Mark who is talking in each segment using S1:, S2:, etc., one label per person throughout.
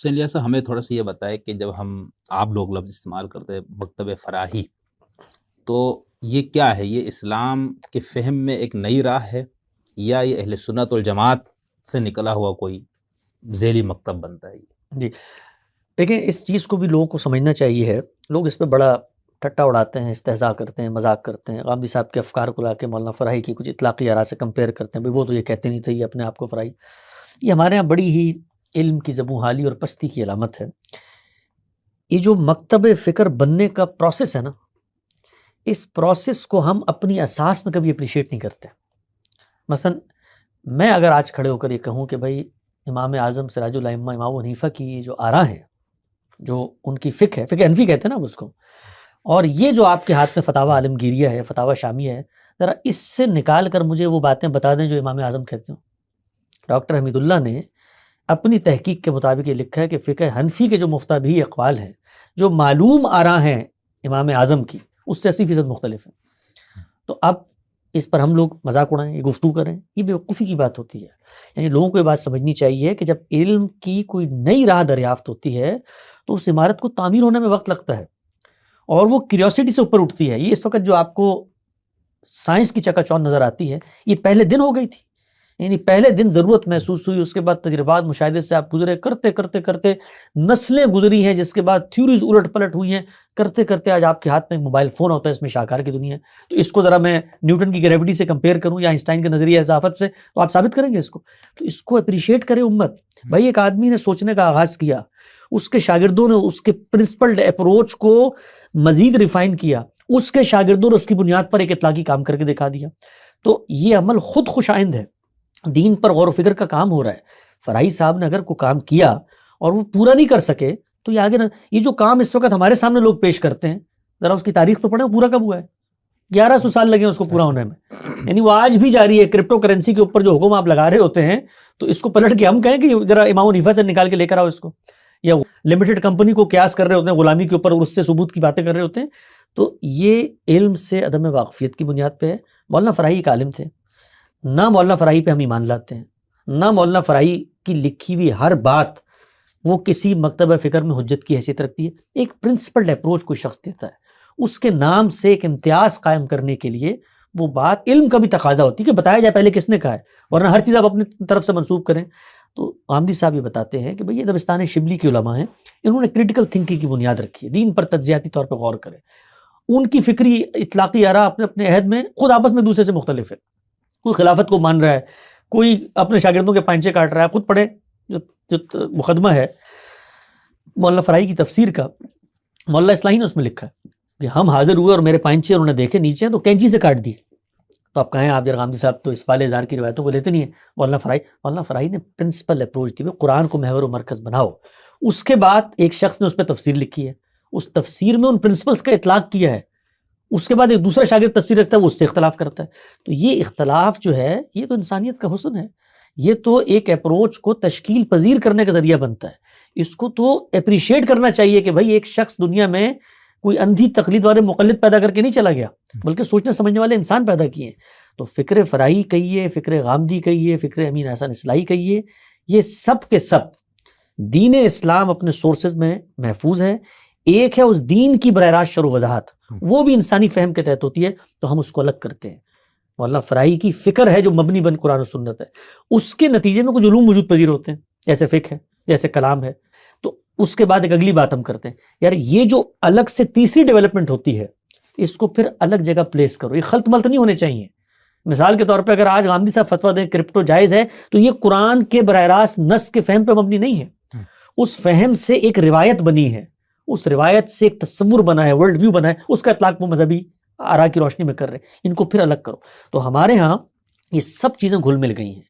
S1: حسین الیاس صاحب ہمیں تھوڑا سا یہ بتائے کہ جب ہم آپ لوگ لفظ استعمال کرتے ہیں مکتب فراہی، تو یہ کیا ہے؟ یہ اسلام کے فہم میں ایک نئی راہ ہے یا یہ اہل سنت والجماعت سے نکلا ہوا کوئی ذیلی مکتب بنتا ہے؟
S2: جی دیکھیں، اس چیز کو بھی لوگوں کو سمجھنا چاہیے ہے. لوگ اس پہ بڑا ٹھٹا اڑاتے ہیں، استہزاء کرتے ہیں، مذاق کرتے ہیں. غامدی صاحب کے افکار کو لا کے مولانا فراہی کی کچھ اطلاقی آراء سے کمپیئر کرتے ہیں، وہ تو یہ کہتے نہیں تھے یہ اپنے آپ کو فراہی. یہ ہمارے ہاں بڑی ہی علم کی زبوں حالی اور پستی کی علامت ہے. یہ جو مکتب فکر بننے کا پروسیس ہے نا، اس پروسیس کو ہم اپنی اساس میں کبھی اپریشیٹ نہیں کرتے. مثلا میں اگر آج کھڑے ہو کر یہ کہوں کہ بھائی امام اعظم سراج الائمہ امام ابو حنیفہ کی جو آراء ہیں، جو ان کی فقہ ہے، فقہ حنفی کہتے ہیں نا اس کو، اور یہ جو آپ کے ہاتھ میں فتاوی عالمگیریہ ہے، فتاوی شامیہ ہے، ذرا اس سے نکال کر مجھے وہ باتیں بتا دیں جو امام اعظم کہتے ہیں. ڈاکٹر حمید اللہ نے اپنی تحقیق کے مطابق یہ لکھا ہے کہ فقہ حنفی کے جو مفتبی اقوال ہیں، جو معلوم آراء ہیں امام اعظم کی، اس سے 80% مختلف ہیں. تو اب اس پر ہم لوگ مذاق اڑائیں، یہ گفتگو کریں، یہ بیوقوفی کی بات ہوتی ہے. یعنی لوگوں کو یہ بات سمجھنی چاہیے کہ جب علم کی کوئی نئی راہ دریافت ہوتی ہے تو اس عمارت کو تعمیر ہونے میں وقت لگتا ہے، اور وہ کیوریوسٹی سے اوپر اٹھتی ہے. یہ اس وقت جو آپ کو سائنس کی چکا چوند نظر آتی ہے، یہ پہلے دن ہو گئی تھی. یعنی پہلے دن ضرورت محسوس ہوئی، اس کے بعد تجربات مشاہدے سے آپ گزرے، کرتے کرتے کرتے نسلیں گزری ہیں، جس کے بعد تھیوریز الٹ پلٹ ہوئی ہیں، کرتے کرتے آج آپ کے ہاتھ میں موبائل فون ہوتا ہے، اس میں شاہکار کی دنیا ہے. تو اس کو ذرا میں نیوٹن کی گریوٹی سے کمپیئر کروں یا آئنسٹائن کے نظریہ اضافت سے، تو آپ ثابت کریں گے اس کو. تو اس کو اپریشیٹ کرے امت. بھائی ایک آدمی نے سوچنے کا آغاز کیا، اس کے شاگردوں نے اس کے پرنسپلڈ اپروچ کو مزید ریفائن کیا، اس کے شاگردوں نے اس کی بنیاد پر ایک اطلاقی کام کر کے دکھا دیا. تو یہ عمل خود خوش آئند ہے، دین پر غور و فکر کا کام ہو رہا ہے. فراہی صاحب نے اگر کوئی کام کیا اور وہ پورا نہیں کر سکے تو یہ آگے نہ، یہ جو کام اس وقت ہمارے سامنے لوگ پیش کرتے ہیں، ذرا اس کی تاریخ تو پڑھیں، وہ پورا کب ہوا ہے؟ 1100 سال لگے اس کو پورا ہونے میں. یعنی وہ آج بھی جاری ہے. کرپٹو کرنسی کے اوپر جو حکم آپ لگا رہے ہوتے ہیں، تو اس کو پلٹ کے ہم کہیں کہ ذرا امام حنیفہ سے نکال کے لے کر آؤ اس کو، یا لمیٹڈ کمپنی کو قیاس کر رہے ہوتے ہیں غلامی کے اوپر اور اس سے ثبوت کی باتیں کر رہے ہوتے ہیں. تو یہ علم سے عدم واقفیت کی بنیاد پہ ہے. مولانا فراہی ایک عالم تھے، نہ مولانا فراہی پہ ہم ایمان لاتے ہیں، نہ مولانا فراہی کی لکھی ہوئی ہر بات وہ کسی مکتبہ فکر میں حجت کی حیثیت رکھتی ہے. ایک پرنسپلڈ اپروچ کوئی شخص دیتا ہے، اس کے نام سے ایک امتیاز قائم کرنے کے لیے وہ بات علم کا بھی تقاضا ہوتی ہے کہ بتایا جائے پہلے کس نے کہا ہے، ورنہ ہر چیز آپ اپنی طرف سے منسوب کریں. تو غامدی صاحب یہ بتاتے ہیں کہ بھئی یہ دبستان شبلی کے علماء ہیں، انہوں نے کریٹیکل تھنکنگ کی بنیاد رکھی ہے، دین پر تجزیاتی طور پہ غور کریں. ان کی فکری اطلاقی آراء اپنے اپنے عہد میں خود آپس میں دوسرے سے مختلف ہے. کوئی خلافت کو مان رہا ہے، کوئی اپنے شاگردوں کے پائنچے کاٹ رہا ہے. خود پڑھے جو مقدمہ ہے مولانا فراہی کی تفسیر کا، مولانا اصلاحی نے اس میں لکھا ہے کہ ہم حاضر ہوئے اور میرے پائنچے انہوں نے دیکھے نیچے ہیں تو کینچی سے کاٹ دی. تو آپ کہیں آپ غامدی صاحب تو اسفال اظہار کی روایتوں کو لیتے نہیں ہیں. مولانا فراہی نے پرنسپل اپروچ دی، قرآن کو محور و مرکز بناؤ. اس کے بعد ایک شخص نے اس پہ تفسیر لکھی ہے، اس تفسیر میں ان پرنسپلز کا اطلاق کیا ہے. اس کے بعد ایک دوسرا شاگرد تفسیر رکھتا ہے، وہ اس سے اختلاف کرتا ہے. تو یہ اختلاف جو ہے یہ تو انسانیت کا حسن ہے. یہ تو ایک اپروچ کو تشکیل پذیر کرنے کا ذریعہ بنتا ہے. اس کو تو اپریشیٹ کرنا چاہیے کہ بھائی ایک شخص دنیا میں کوئی اندھی تقلید والے مقلد پیدا کر کے نہیں چلا گیا، بلکہ سوچنے سمجھنے والے انسان پیدا کیے ہیں. تو فکر فراہی کہیے، فکر غامدی کہیے، فکر امین احسن اصلاحی کہیے، یہ سب کے سب دین اسلام اپنے سورسز میں محفوظ ہے. ایک ہے اس دین کی براہ راست شرح و وضاحت، وہ بھی انسانی فہم کے تحت ہوتی ہے، تو ہم اس کو الگ کرتے ہیں. مولانا فراہی کی فکر ہے جو مبنی بن قرآن و سنت ہے، اس کے نتیجے میں کچھ علوم وجود پذیر ہوتے ہیں، جیسے فقہ ہے، جیسے کلام ہے. تو اس کے بعد ایک اگلی بات ہم کرتے ہیں، یار یہ جو الگ سے تیسری ڈیولپمنٹ ہوتی ہے، اس کو پھر الگ جگہ پلیس کرو. یہ خلط ملط نہیں ہونے چاہیے. مثال کے طور پہ اگر آج غامدی صاحب فتویٰ دیں کرپٹو جائز ہے، تو یہ قرآن کے براہ راست نص کے فہم پہ مبنی نہیں ہے. اس فہم سے ایک روایت بنی ہے، اس روایت سے ایک تصور بنا ہے، ورلڈ ویو بنا ہے، اس کا اطلاق وہ مذہبی آراء کی روشنی میں کر رہے ہیں. ان کو پھر الگ کرو. تو ہمارے ہاں یہ سب چیزیں گھل مل گئی ہیں.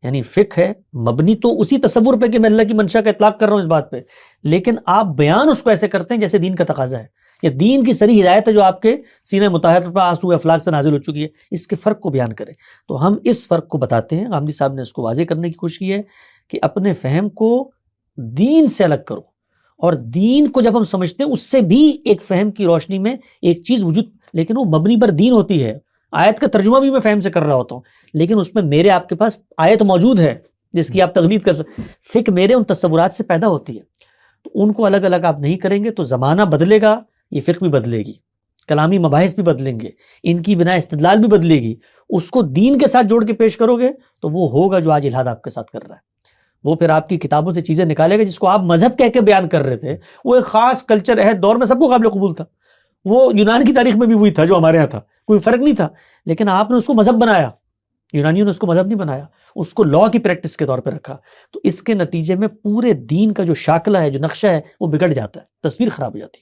S2: یعنی فقہ ہے مبنی تو اسی تصور پہ کہ میں اللہ کی منشا کا اطلاق کر رہا ہوں اس بات پہ، لیکن آپ بیان اس کو ایسے کرتے ہیں جیسے دین کا تقاضا ہے، یا دین کی صریح ہدایت ہے جو آپ کے سینہ مطہر پر آنسو افلاک سے نازل ہو چکی ہے. اس کے فرق کو بیان کریں. تو ہم اس فرق کو بتاتے ہیں. غامدی صاحب نے اس کو واضح کرنے کی کوشش کی ہے کہ اپنے فہم کو دین سے الگ کرو، اور دین کو جب ہم سمجھتے ہیں اس سے بھی ایک فہم کی روشنی میں ایک چیز وجود، لیکن وہ مبنی پر دین ہوتی ہے. آیت کا ترجمہ بھی میں فہم سے کر رہا ہوتا ہوں، لیکن اس میں میرے آپ کے پاس آیت موجود ہے جس کی آپ تقلید کر سکتے. فقہ میرے ان تصورات سے پیدا ہوتی ہے. تو ان کو الگ الگ آپ نہیں کریں گے تو زمانہ بدلے گا، یہ فقہ بھی بدلے گی، کلامی مباحث بھی بدلیں گے، ان کی بنا استدلال بھی بدلے گی، اس کو دین کے ساتھ جوڑ کے پیش کرو گے تو وہ ہوگا جو آج الہاد آپ کے ساتھ کر رہا ہے۔ وہ پھر آپ کی کتابوں سے چیزیں نکالے گا، جس کو آپ مذہب کہہ کے بیان کر رہے تھے، وہ ایک خاص کلچر عہد دور میں سب کو قابل قبول تھا، وہ یونان کی تاریخ میں بھی وہی تھا جو ہمارے ہاں تھا، کوئی فرق نہیں تھا، لیکن آپ نے اس کو مذہب بنایا، یونانیوں نے اس کو مذہب نہیں بنایا، اس کو لا کی پریکٹس کے طور پہ رکھا، تو اس کے نتیجے میں پورے دین کا جو شاکلہ ہے، جو نقشہ ہے، وہ بگڑ جاتا ہے، تصویر خراب ہو جاتی ہے۔